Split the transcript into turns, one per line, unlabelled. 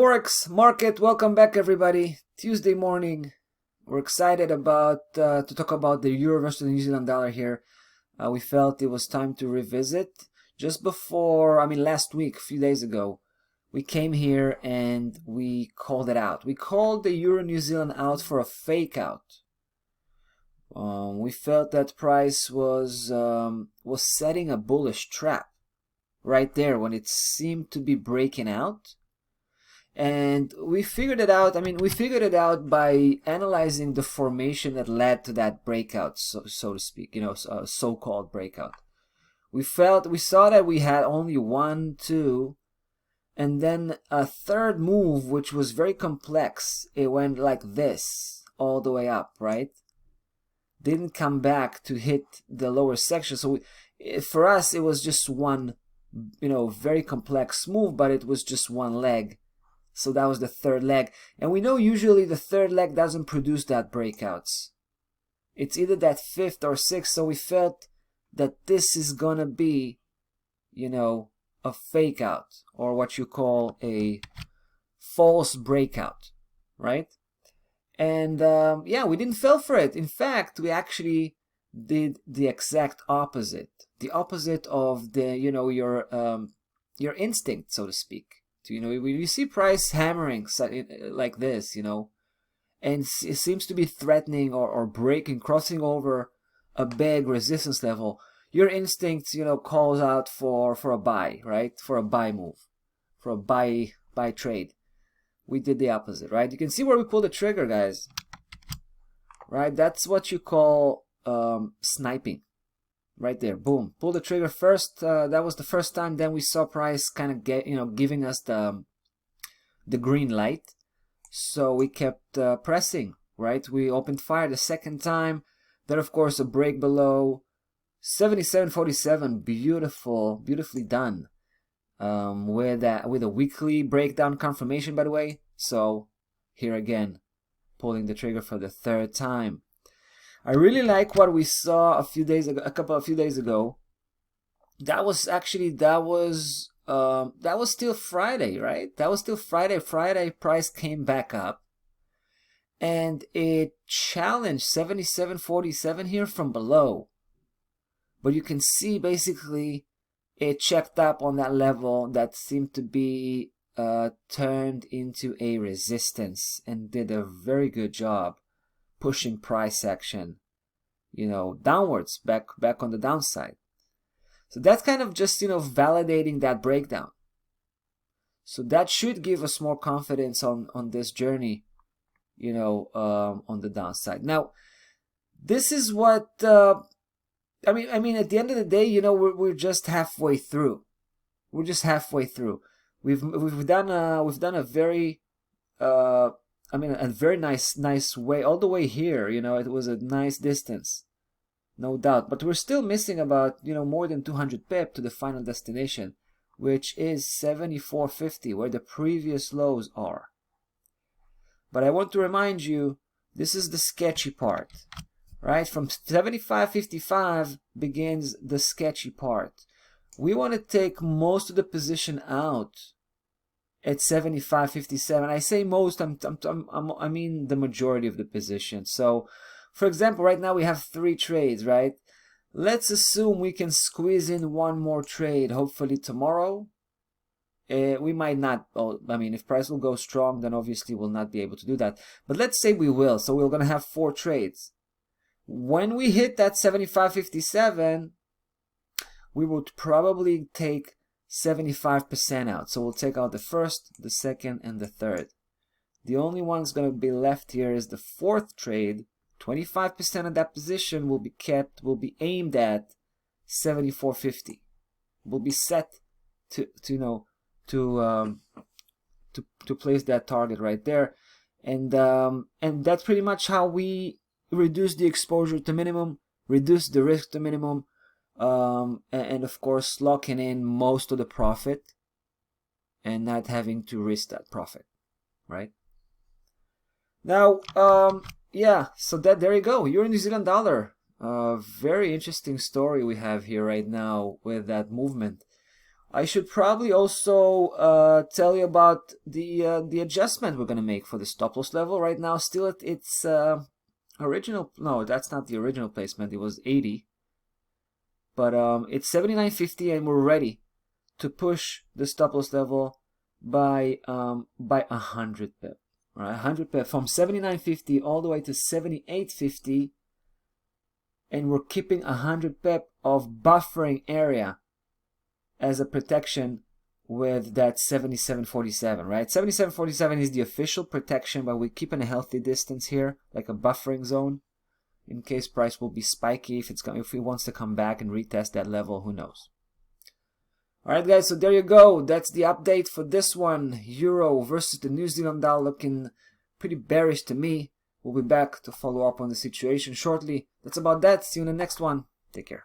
Forex market, welcome back everybody. Tuesday morning. We're excited about to talk about the euro versus the New Zealand dollar here. We felt it was time to revisit. Just before, last week, a few days ago, we came here and we called it out. We called the euro New Zealand out for a fake out. We felt that price was setting a bullish trap right there when it seemed to be breaking out. And we figured it out. We figured it out by analyzing the formation that led to that breakout, so to speak, so-called breakout. We saw that we had only 1, 2, and then a third move, which was very complex. It went like this all the way up, right? Didn't come back to hit the lower section. So for us, it was just one, very complex move, but it was just one leg. So that was the third leg. And we know usually the third leg doesn't produce that breakouts. It's either that fifth or sixth. So we felt that this is going to be, a fake out, or what you call a false breakout, right? And we didn't fall for it. In fact, we actually did the exact opposite. The opposite of the, your instinct, so to speak. When you see price hammering like this, and it seems to be threatening or breaking, crossing over a big resistance level, your instinct, calls out for a buy, right? For a buy move, for a buy trade. We did the opposite, right? You can see where we pulled the trigger, guys. Right? That's what you call sniping. Right there, boom, pull the trigger first. That was the first time. Then we saw price kind of giving us the green light. So we kept pressing, right? We opened fire the second time. Then of course a break below 77.47. Beautifully done. With a weekly breakdown confirmation, by the way. So here again, pulling the trigger for the third time. I really like what we saw a few days ago. That was still Friday, right? That was still Friday. Friday price came back up and it challenged 77.47 here from below. But you can see basically it checked up on that level that seemed to be turned into a resistance and did a very good job pushing price action, downwards, back on the downside. So that's kind of just, validating that breakdown. So that should give us more confidence on this journey, on the downside. Now, this is what, at the end of the day, we're just halfway through. We're just halfway through. We've done a very, a very nice way all the way here. It was a nice distance, no doubt. But we're still missing about, more than 200 pip to the final destination, which is 74.50, where the previous lows are. But I want to remind you, this is the sketchy part, right? From 75.55 begins the sketchy part. We want to take most of the position out at 75.57. I say most, I mean the majority of the position. So, for example, right now we have 3 trades, right? Let's assume we can squeeze in one more trade, hopefully tomorrow. We might not, if price will go strong, then obviously we'll not be able to do that. But let's say we will, so we're going to have 4 trades. When we hit that 75.57, we would probably take 75% out. So we'll take out the first, the second, and the third. The only one's going to be left here is the 4th trade. 25% of that position will be aimed at 74.50. Will be set to place that target right there. And that's pretty much how we reduce the exposure to minimum, reduce the risk to minimum. And of course locking in most of the profit and not having to risk that profit, right? Now, so there you go. Euro New Zealand dollar. Very interesting story we have here right now with that movement. I should probably also tell you about the adjustment we're going to make for the stop loss level. Right now, still at its original. No, that's not the original placement. It was 80, but it's 79.50, and we're ready to push the stop loss level by 100 pip. Right, 100 pip from 79.50 all the way to 78.50, and we're keeping 100 pip of buffering area as a protection with that 77.47, right? 77.47 is the official protection, but we're keeping a healthy distance here, like a buffering zone, in case price will be spiky. If it wants to come back and retest that level, who knows? All right, guys. So there you go. That's the update for this one. Euro versus the New Zealand dollar looking pretty bearish to me. We'll be back to follow up on the situation shortly. That's about that. See you in the next one. Take care.